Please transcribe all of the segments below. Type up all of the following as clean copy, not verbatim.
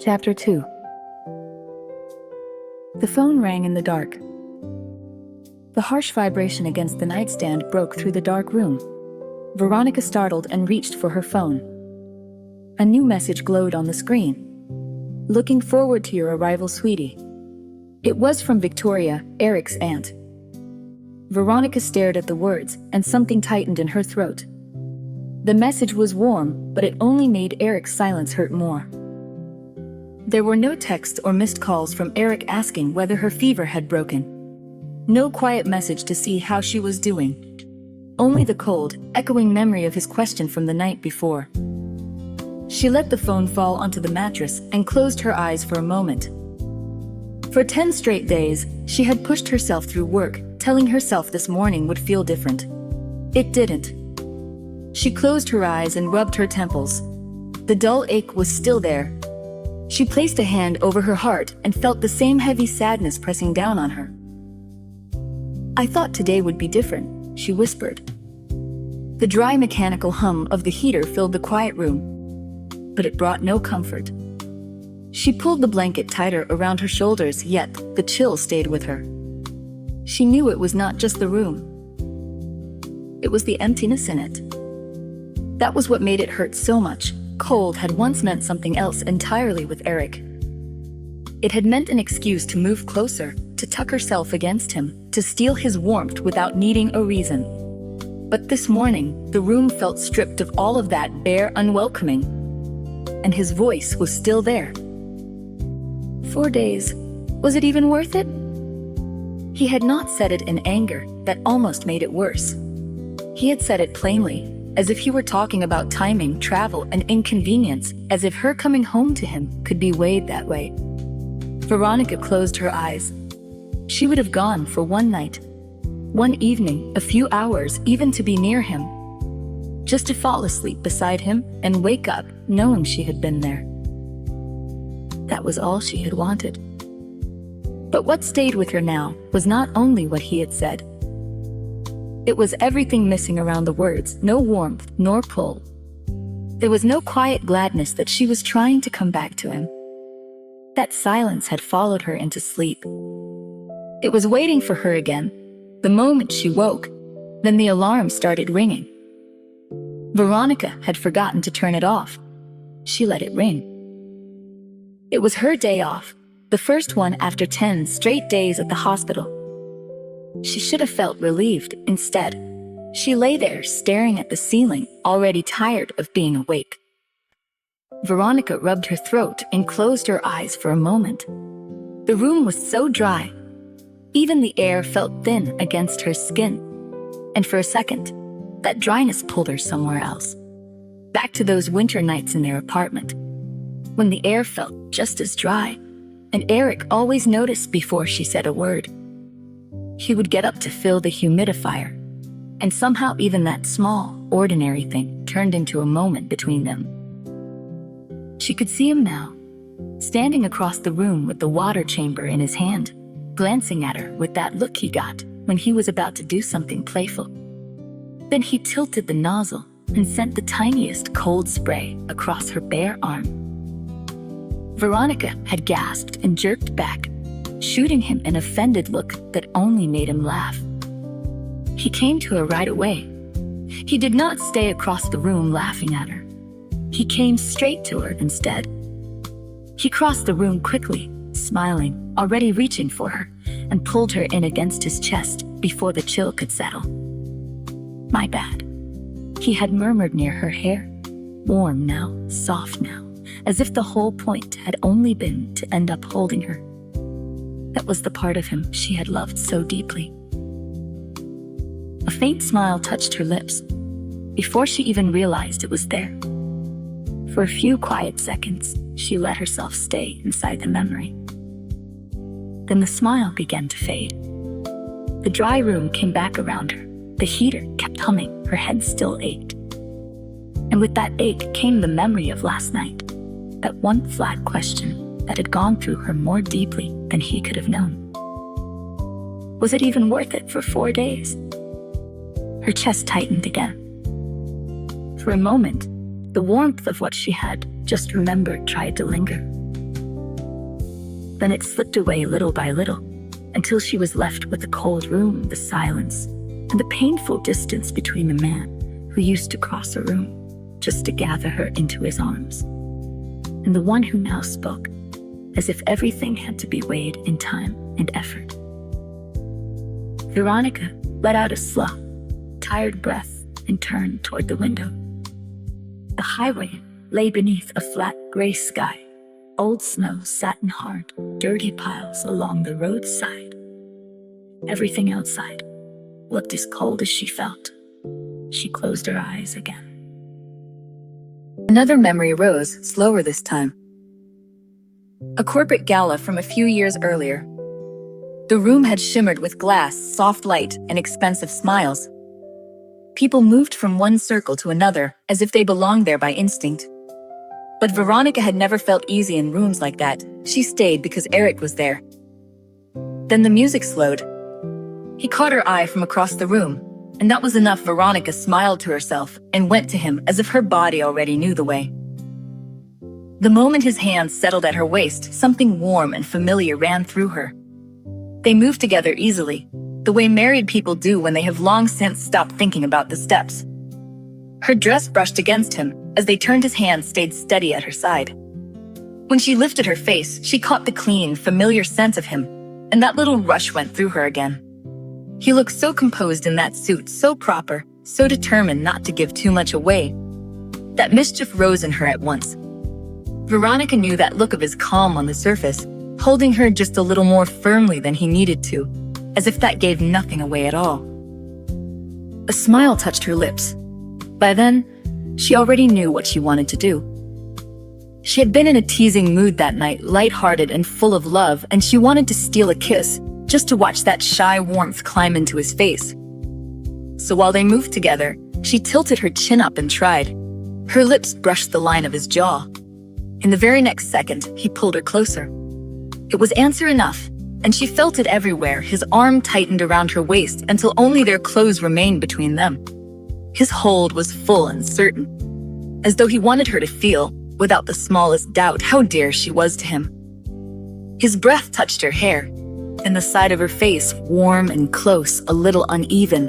Chapter 2. The phone rang in the dark. The harsh vibration against the nightstand broke through the dark room. Veronica startled and reached for her phone. A new message glowed on the screen. "Looking forward to your arrival, sweetie." It was from Victoria, Eric's aunt. Veronica stared at the words, and something tightened in her throat. The message was warm, but it only made Eric's silence hurt more. There were no texts or missed calls from Eric asking whether her fever had broken. No quiet message to see how she was doing. Only the cold, echoing memory of his question from the night before. She let the phone fall onto the mattress and closed her eyes for a moment. For 10 straight days, she had pushed herself through work, telling herself this morning would feel different. It didn't. She closed her eyes and rubbed her temples. The dull ache was still there. She placed a hand over her heart and felt the same heavy sadness pressing down on her. "I thought today would be different," she whispered. The dry mechanical hum of the heater filled the quiet room, but it brought no comfort. She pulled the blanket tighter around her shoulders, yet the chill stayed with her. She knew it was not just the room. It was the emptiness in it. That was what made it hurt so much. Cold had once meant something else entirely with Eric. It had meant an excuse to move closer, to tuck herself against him, to steal his warmth without needing a reason. But this morning, the room felt stripped of all of that, bare, unwelcoming. And his voice was still there. 4 days. Was it even worth it? He had not said it in anger that almost made it worse. He had said it plainly, as if he were talking about timing, travel, and inconvenience, as if her coming home to him could be weighed that way. Veronica closed her eyes. She would have gone for one night, one evening, a few hours, even to be near him. Just to fall asleep beside him and wake up knowing she had been there. That was all she had wanted. But what stayed with her now was not only what he had said. It was everything missing around the words, no warmth nor pull. There was no quiet gladness that she was trying to come back to him. That silence had followed her into sleep. It was waiting for her again, the moment she woke. Then the alarm started ringing. Veronica had forgotten to turn it off. She let it ring. It was her day off, the first one after 10 straight days at the hospital. She should have felt relieved. Instead, she lay there staring at the ceiling, already tired of being awake. Veronica rubbed her throat and closed her eyes for a moment. The room was so dry. Even the air felt thin against her skin. And for a second, that dryness pulled her somewhere else. Back to those winter nights in their apartment, when the air felt just as dry, and Eric always noticed before she said a word. He would get up to fill the humidifier, and somehow even that small, ordinary thing turned into a moment between them. She could see him now, standing across the room with the water chamber in his hand, glancing at her with that look he got when he was about to do something playful. Then he tilted the nozzle and sent the tiniest cold spray across her bare arm. Veronica had gasped and jerked back, shooting him an offended look that only made him laugh. He came to her right away. He did not stay across the room laughing at her. He came straight to her instead. He crossed the room quickly, smiling, already reaching for her, and pulled her in against his chest before the chill could settle. "My bad," he had murmured near her hair, warm now, soft now, as if the whole point had only been to end up holding her. That was the part of him she had loved so deeply. A faint smile touched her lips, before she even realized it was there. For a few quiet seconds, she let herself stay inside the memory. Then the smile began to fade. The dry room came back around her. The heater kept humming, her head still ached. And with that ache came the memory of last night, that one flat question that had gone through her more deeply than he could have known. Was it even worth it for 4 days? Her chest tightened again. For a moment, the warmth of what she had just remembered tried to linger. Then it slipped away little by little, until she was left with the cold room, the silence, and the painful distance between the man who used to cross a room just to gather her into his arms, and the one who now spoke, as if everything had to be weighed in time and effort. Veronica let out a slow, tired breath and turned toward the window. The highway lay beneath a flat gray sky. Old snow sat in hard, dirty piles along the roadside. Everything outside looked as cold as she felt. She closed her eyes again. Another memory rose, slower this time. A corporate gala from a few years earlier. The room had shimmered with glass, soft light, and expensive smiles. People moved from one circle to another as if they belonged there by instinct. But Veronica had never felt easy in rooms like that. She stayed because Eric was there. Then the music slowed. He caught her eye from across the room, and that was enough. Veronica smiled to herself and went to him as if her body already knew the way. The moment his hands settled at her waist, something warm and familiar ran through her. They moved together easily, the way married people do when they have long since stopped thinking about the steps. Her dress brushed against him as they turned. His hand stayed steady at her side. When she lifted her face, she caught the clean, familiar scent of him, and that little rush went through her again. He looked so composed in that suit, so proper, so determined not to give too much away, that mischief rose in her at once. Veronica knew that look of his calm on the surface, holding her just a little more firmly than he needed to, as if that gave nothing away at all. A smile touched her lips. By then, she already knew what she wanted to do. She had been in a teasing mood that night, lighthearted and full of love, and she wanted to steal a kiss, just to watch that shy warmth climb into his face. So while they moved together, she tilted her chin up and tried. Her lips brushed the line of his jaw. In the very next second, he pulled her closer. It was answer enough, and she felt it everywhere. His arm tightened around her waist until only their clothes remained between them. His hold was full and certain, as though he wanted her to feel, without the smallest doubt, how dear she was to him. His breath touched her hair, and the side of her face, warm and close, a little uneven.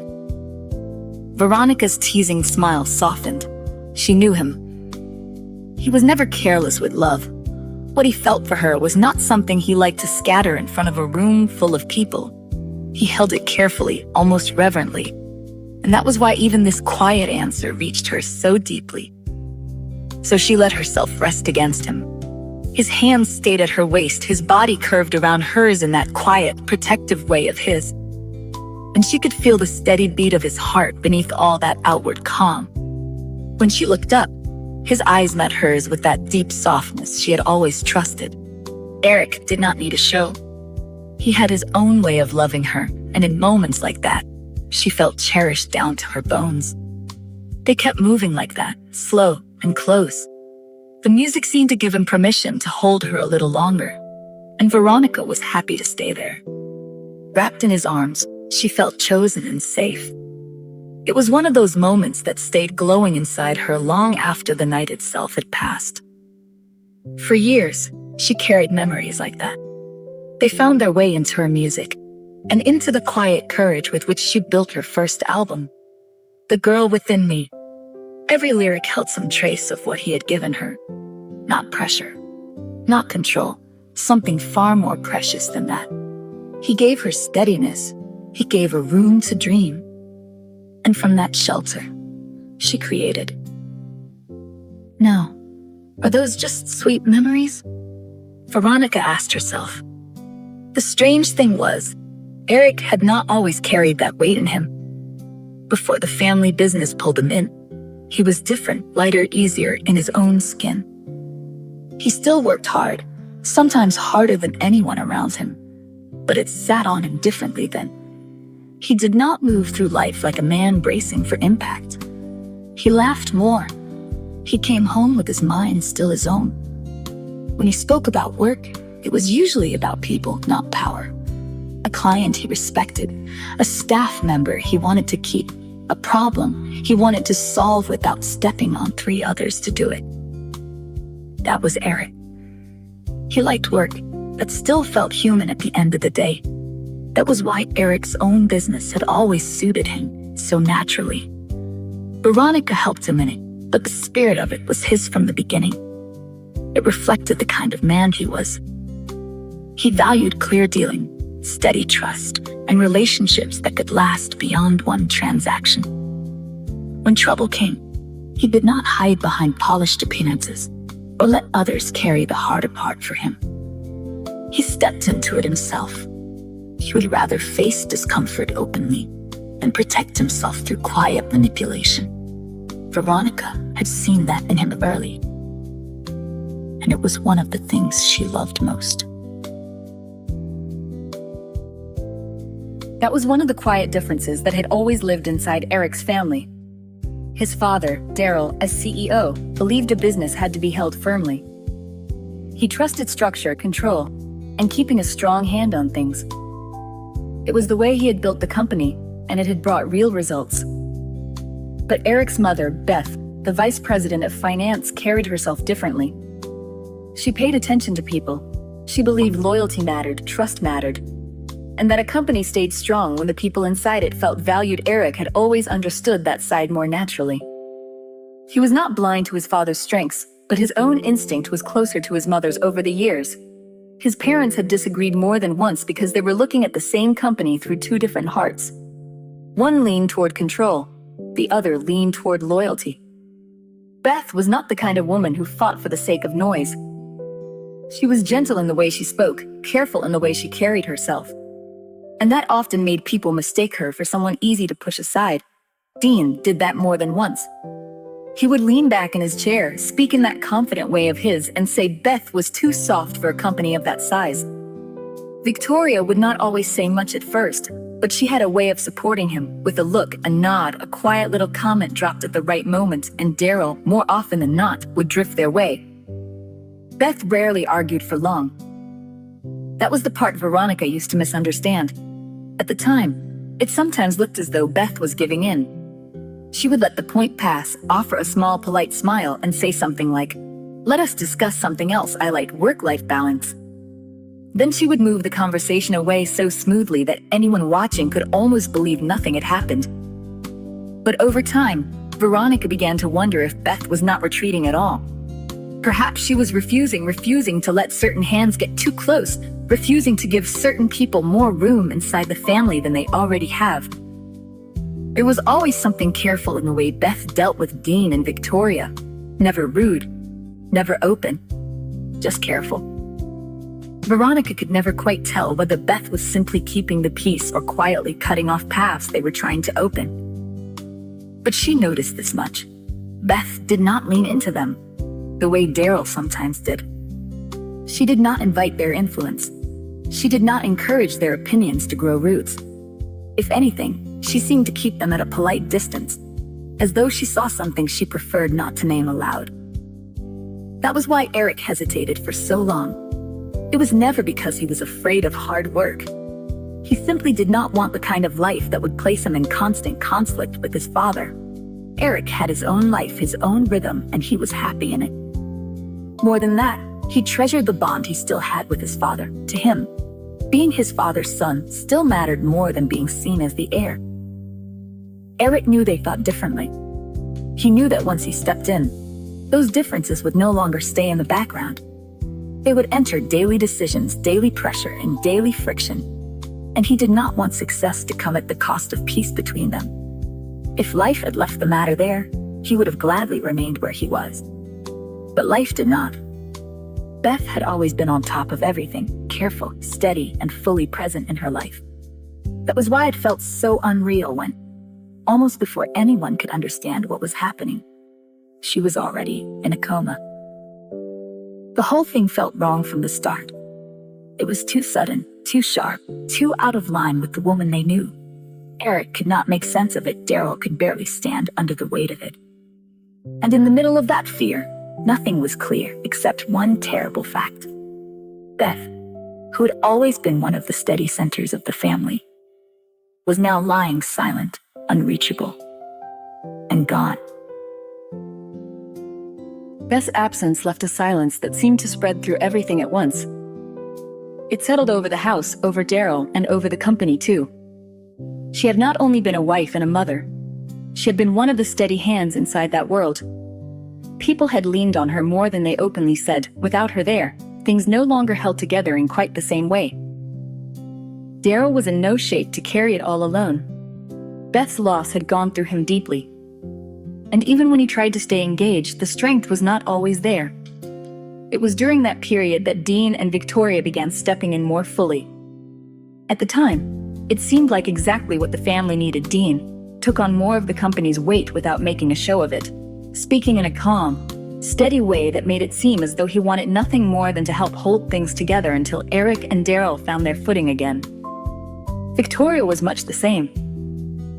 Veronica's teasing smile softened. She knew him. He was never careless with love. What he felt for her was not something he liked to scatter in front of a room full of people. He held it carefully, almost reverently. And that was why even this quiet answer reached her so deeply. So she let herself rest against him. His hands stayed at her waist, his body curved around hers in that quiet, protective way of his. And she could feel the steady beat of his heart beneath all that outward calm. When she looked up, his eyes met hers with that deep softness she had always trusted. Eric did not need a show. He had his own way of loving her, and in moments like that, she felt cherished down to her bones. They kept moving like that, slow and close. The music seemed to give him permission to hold her a little longer, and Veronica was happy to stay there. Wrapped in his arms, she felt chosen and safe. It was one of those moments that stayed glowing inside her long after the night itself had passed. For years, she carried memories like that. They found their way into her music, and into the quiet courage with which she built her first album. The Girl Within Me. Every lyric held some trace of what he had given her. Not pressure, not control, something far more precious than that. He gave her steadiness. He gave her room to dream. And from that shelter, she created. Now, are those just sweet memories? Veronica asked herself. The strange thing was, Eric had not always carried that weight in him. Before the family business pulled him in, he was different, lighter, easier in his own skin. He still worked hard, sometimes harder than anyone around him, but it sat on him differently then. He did not move through life like a man bracing for impact. He laughed more. He came home with his mind still his own. When he spoke about work, it was usually about people, not power. A client he respected, a staff member he wanted to keep, a problem he wanted to solve without stepping on 3 others to do it. That was Eric. He liked work, that still felt human at the end of the day. That was why Eric's own business had always suited him so naturally. Veronica helped him in it, but the spirit of it was his from the beginning. It reflected the kind of man he was. He valued clear dealing, steady trust, and relationships that could last beyond one transaction. When trouble came, he did not hide behind polished appearances or let others carry the harder part for him. He stepped into it himself. He would rather face discomfort openly and protect himself through quiet manipulation. Veronica had seen that in him early, and it was one of the things she loved most. That was one of the quiet differences that had always lived inside Eric's family. His father, Daryl, as CEO, believed a business had to be held firmly. He trusted structure, control, and keeping a strong hand on things. It was the way he had built the company, and it had brought real results. But Eric's mother, Beth, the vice president of finance, carried herself differently. She paid attention to people. She believed loyalty mattered, trust mattered, and that a company stayed strong when the people inside it felt valued. Eric had always understood that side more naturally. He was not blind to his father's strengths, but his own instinct was closer to his mother's over the years. His parents had disagreed more than once because they were looking at the same company through two different hearts. One leaned toward control, the other leaned toward loyalty. Beth was not the kind of woman who fought for the sake of noise. She was gentle in the way she spoke, careful in the way she carried herself. And that often made people mistake her for someone easy to push aside. Dean did that more than once. He would lean back in his chair, speak in that confident way of his, and say Beth was too soft for a company of that size. Victoria would not always say much at first, but she had a way of supporting him, with a look, a nod, a quiet little comment dropped at the right moment, and Daryl, more often than not, would drift their way. Beth rarely argued for long. That was the part Veronica used to misunderstand. At the time, it sometimes looked as though Beth was giving in. She would let the point pass, offer a small polite smile, and say something like, "Let us discuss something else. I like work-life balance." Then she would move the conversation away so smoothly that anyone watching could almost believe nothing had happened. But over time, Veronica began to wonder if Beth was not retreating at all. Perhaps she was refusing to let certain hands get too close, refusing to give certain people more room inside the family than they already have. There was always something careful in the way Beth dealt with Dean and Victoria. Never rude, never open, just careful. Veronica could never quite tell whether Beth was simply keeping the peace or quietly cutting off paths they were trying to open. But she noticed this much. Beth did not lean into them, the way Daryl sometimes did. She did not invite their influence. She did not encourage their opinions to grow roots. If anything, she seemed to keep them at a polite distance, as though she saw something she preferred not to name aloud. That was why Eric hesitated for so long. It was never because he was afraid of hard work. He simply did not want the kind of life that would place him in constant conflict with his father. Eric had his own life, his own rhythm, and he was happy in it. More than that, he treasured the bond he still had with his father. To him, being his father's son still mattered more than being seen as the heir. Eric knew they thought differently. He knew that once he stepped in, those differences would no longer stay in the background. They would enter daily decisions, daily pressure, and daily friction. And he did not want success to come at the cost of peace between them. If life had left the matter there, he would have gladly remained where he was. But life did not. Beth had always been on top of everything, careful, steady, and fully present in her life. That was why it felt so unreal when, almost before anyone could understand what was happening, she was already in a coma. The whole thing felt wrong from the start. It was too sudden, too sharp, too out of line with the woman they knew. Eric could not make sense of it. Daryl could barely stand under the weight of it. And in the middle of that fear, nothing was clear except one terrible fact. Beth, who had always been one of the steady centers of the family, was now lying silent, unreachable, and gone. Beth's absence left a silence that seemed to spread through everything at once. It settled over the house, over Daryl, and over the company too. She had not only been a wife and a mother, she had been one of the steady hands inside that world. People had leaned on her more than they openly said. Without her there, things no longer held together in quite the same way. Daryl was in no shape to carry it all alone. Beth's loss had gone through him deeply. And even when he tried to stay engaged, the strength was not always there. It was during that period that Dean and Victoria began stepping in more fully. At the time, it seemed like exactly what the family needed. Dean took on more of the company's weight without making a show of it, speaking in a calm, steady way that made it seem as though he wanted nothing more than to help hold things together until Eric and Daryl found their footing again. Victoria was much the same.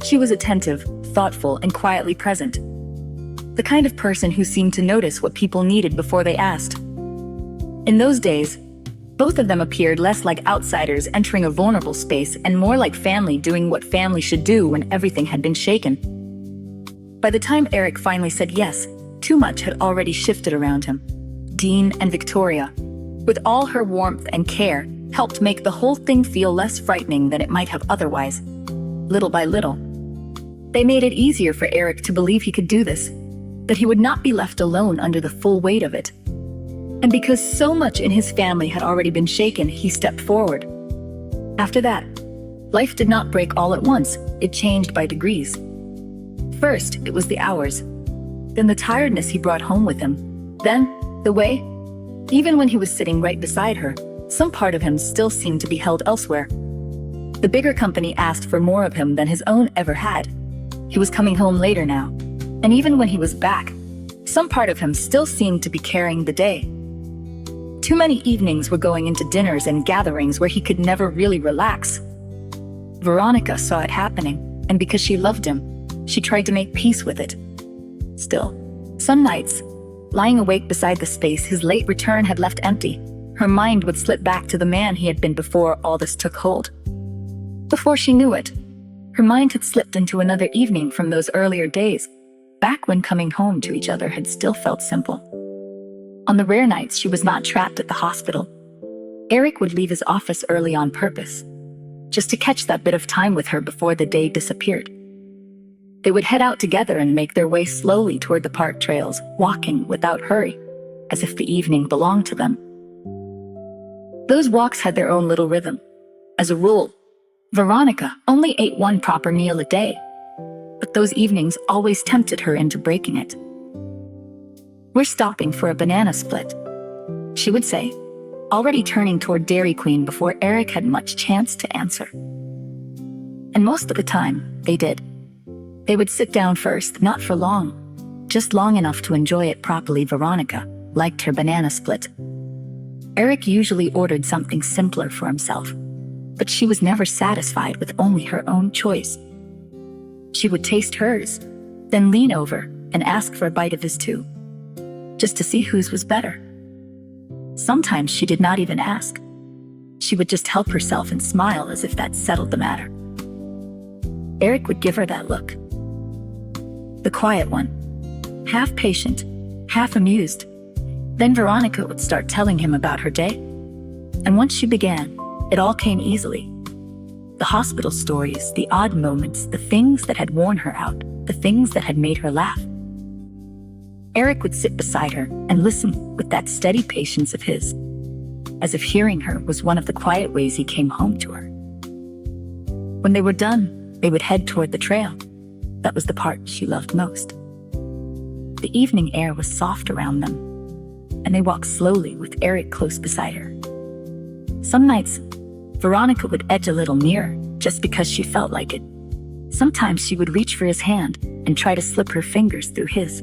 She was attentive, thoughtful, and quietly present. The kind of person who seemed to notice what people needed before they asked. In those days, both of them appeared less like outsiders entering a vulnerable space and more like family doing what family should do when everything had been shaken. By the time Eric finally said yes, too much had already shifted around him. Dean and Victoria, with all her warmth and care, helped make the whole thing feel less frightening than it might have otherwise. Little by little, they made it easier for Eric to believe he could do this, that he would not be left alone under the full weight of it. And because so much in his family had already been shaken, he stepped forward. After that, life did not break all at once. It changed by degrees. First, it was the hours. Then the tiredness he brought home with him. Then, the way. Even when he was sitting right beside her, some part of him still seemed to be held elsewhere. The bigger company asked for more of him than his own ever had. He was coming home later now. And even when he was back, some part of him still seemed to be carrying the day. Too many evenings were going into dinners and gatherings where he could never really relax. Veronica saw it happening, and because she loved him, she tried to make peace with it. Still, some nights, lying awake beside the space his late return had left empty, her mind would slip back to the man he had been before all this took hold. Before she knew it, her mind had slipped into another evening from those earlier days, back when coming home to each other had still felt simple. On the rare nights she was not trapped at the hospital, Eric would leave his office early on purpose, just to catch that bit of time with her before the day disappeared. They would head out together and make their way slowly toward the park trails, walking without hurry, as if the evening belonged to them. Those walks had their own little rhythm. As a rule, Veronica only ate one proper meal a day, but those evenings always tempted her into breaking it. "We're stopping for a banana split," she would say, already turning toward Dairy Queen before Eric had much chance to answer. And most of the time, they did. They would sit down first, not for long, just long enough to enjoy it properly. Veronica liked her banana split. Eric usually ordered something simpler for himself, but she was never satisfied with only her own choice. She would taste hers, then lean over and ask for a bite of his too, just to see whose was better. Sometimes she did not even ask. She would just help herself and smile as if that settled the matter. Eric would give her that look. The quiet one, half patient, half amused. Then Veronica would start telling him about her day. And once she began, it all came easily. The hospital stories, the odd moments, the things that had worn her out, the things that had made her laugh. Eric would sit beside her and listen with that steady patience of his, as if hearing her was one of the quiet ways he came home to her. When they were done, they would head toward the trail. That was the part she loved most. The evening air was soft around them, and they walked slowly with Eric close beside her. Some nights, Veronica would edge a little nearer just because she felt like it. Sometimes she would reach for his hand and try to slip her fingers through his.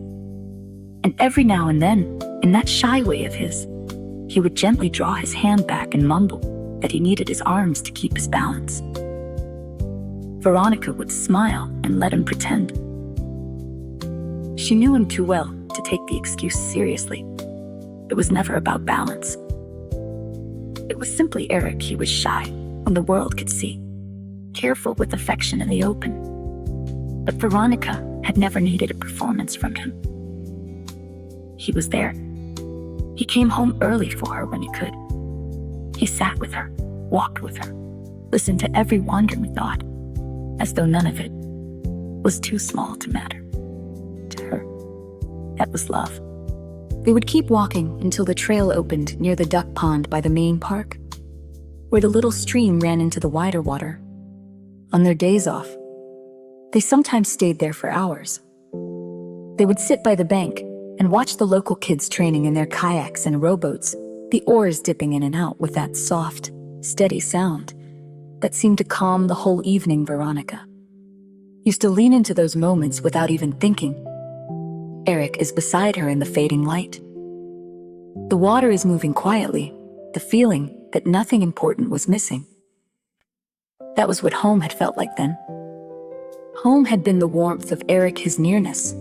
And every now and then, in that shy way of his, he would gently draw his hand back and mumble that he needed his arms to keep his balance. Veronica would smile and let him pretend. She knew him too well to take the excuse seriously. It was never about balance. It was simply Eric. He was shy when the world could see, careful with affection in the open. But Veronica had never needed a performance from him. He was there. He came home early for her when he could. He sat with her, walked with her, listened to every wandering thought, as though none of it was too small to matter to her. That was love. They would keep walking until the trail opened near the duck pond by the main park, where the little stream ran into the wider water. On their days off, they sometimes stayed there for hours. They would sit by the bank and watch the local kids training in their kayaks and rowboats, the oars dipping in and out with that soft, steady sound that seemed to calm the whole evening. Veronica used to lean into those moments without even thinking. Eric is beside her in the fading light. The water is moving quietly, the feeling that nothing important was missing. That was what home had felt like then. Home had been the warmth of Eric, his nearness,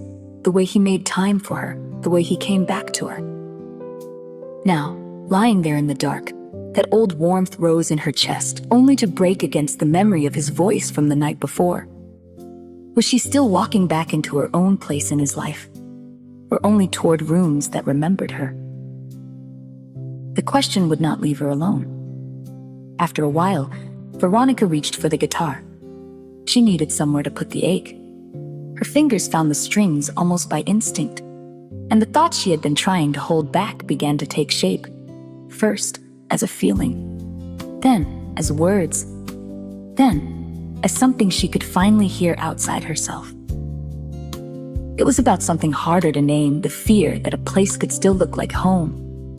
the way he made time for her, the way he came back to her. Now, lying there in the dark, that old warmth rose in her chest, only to break against the memory of his voice from the night before. Was she still walking back into her own place in his life, or only toward rooms that remembered her? The question would not leave her alone. After a while, Veronica reached for the guitar. She needed somewhere to put the ache. Her fingers found the strings almost by instinct, and the thoughts she had been trying to hold back began to take shape. First, as a feeling, then as words, then as something she could finally hear outside herself. It was about something harder to name, the fear that a place could still look like home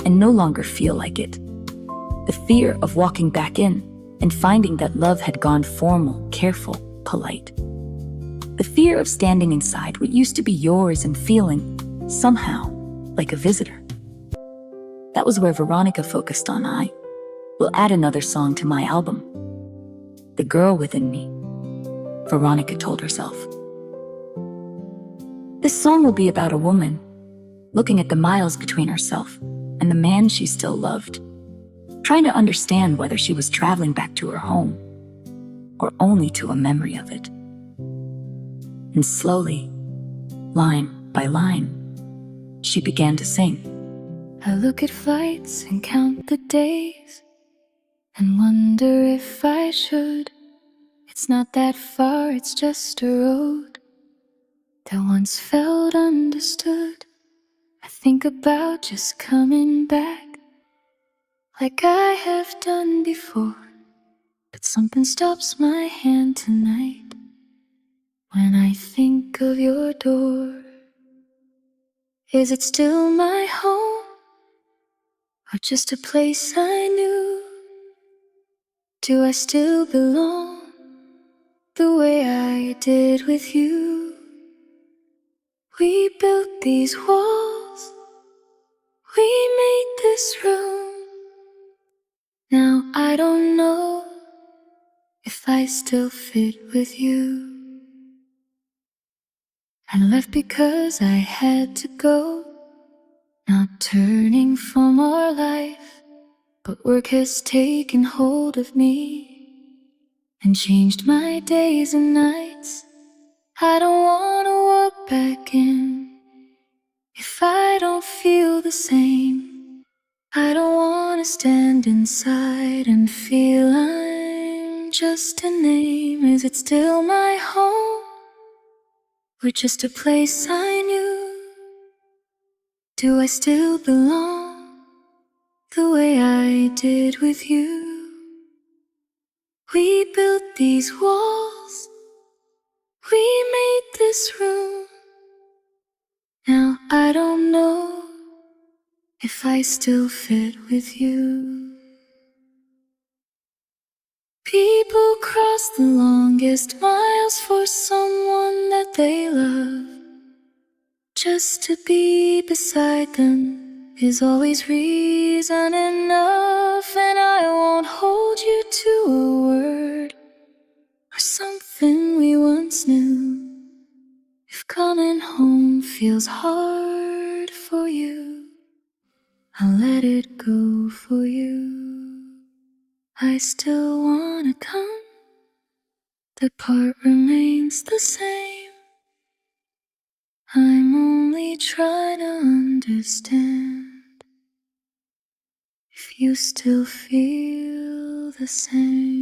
and no longer feel like it. The fear of walking back in and finding that love had gone formal, careful, polite. The fear of standing inside what used to be yours and feeling, somehow, like a visitor. That was where Veronica focused on. I will add another song to my album. The girl within me, Veronica told herself. This song will be about a woman looking at the miles between herself and the man she still loved, trying to understand whether she was traveling back to her home or only to a memory of it. And slowly, line by line, she began to sing. I look at flights and count the days and wonder if I should. It's not that far, it's just a road that once felt understood. I think about just coming back like I have done before, but something stops my hand tonight when I think of your door. Is it still my home, or just a place I knew? Do I still belong the way I did with you? We built these walls, we made this room. Now I don't know if I still fit with you. I left because I had to go, not turning from our life, but work has taken hold of me and changed my days and nights. I don't wanna walk back in if I don't feel the same. I don't wanna stand inside and feel I'm just a name. Is it still my home, or just a place I knew? Do I still belong the way I did with you? We built these walls, we made this room. Now I don't know if I still fit with you. People cross the longest miles for someone that they love. Just to be beside them is always reason enough. And I won't hold you to a word or something we once knew. If coming home feels hard for you, I'll let it go for you. I still wanna come, the part remains the same. I'm only trying to understand if You still feel the same.